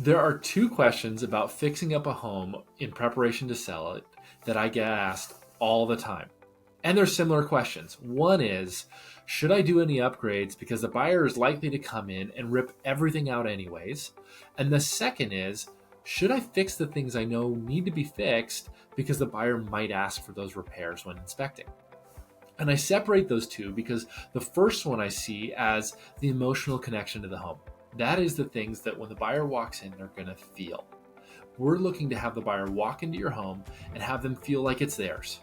There are two questions about fixing up a home in preparation to sell it that I get asked all the time. And they're similar questions. One is, should I do any upgrades because the buyer is likely to come in and rip everything out anyways? And the second is, should I fix the things I know need to be fixed because the buyer might ask for those repairs when inspecting? And I separate those two because the first one I see as the emotional connection to the home. That is the things that when the buyer walks in, they're going to feel. We're looking to have the buyer walk into your home and have them feel like it's theirs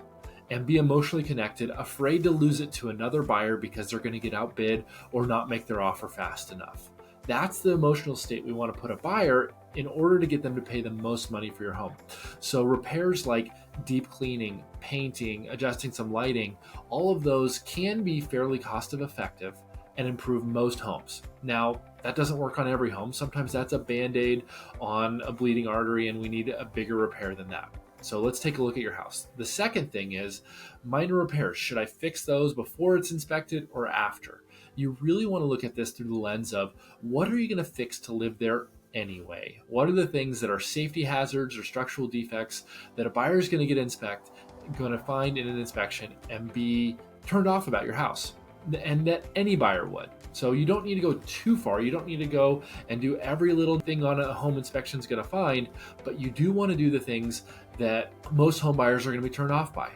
and be emotionally connected, afraid to lose it to another buyer because they're going to get outbid or not make their offer fast enough. That's the emotional state we want to put a buyer in order to get them to pay the most money for your home. So repairs like deep cleaning, painting, adjusting some lighting, all of those can be fairly cost effective and improve most homes. Now, that doesn't work on every home. Sometimes that's a band-aid on a bleeding artery and we need a bigger repair than that. So let's take a look at your house. The second thing is minor repairs. Should I fix those before it's inspected or after? You really want to look at this through the lens of what are you going to fix to live there anyway? What are the things that are safety hazards or structural defects that a buyer is going to going to find in an inspection and be turned off about your house? And that any buyer would. So you don't need to go too far. You don't need to go and do every little thing on a home inspection is going to find, but you do want to do the things that most home buyers are going to be turned off by,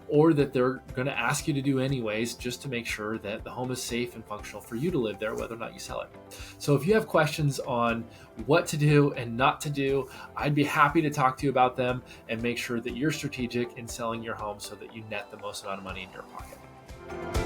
or that they're going to ask you to do anyways, just to make sure that the home is safe and functional for you to live there, whether or not you sell it. So if you have questions on what to do and not to do, I'd be happy to talk to you about them and make sure that you're strategic in selling your home so that you net the most amount of money in your pocket.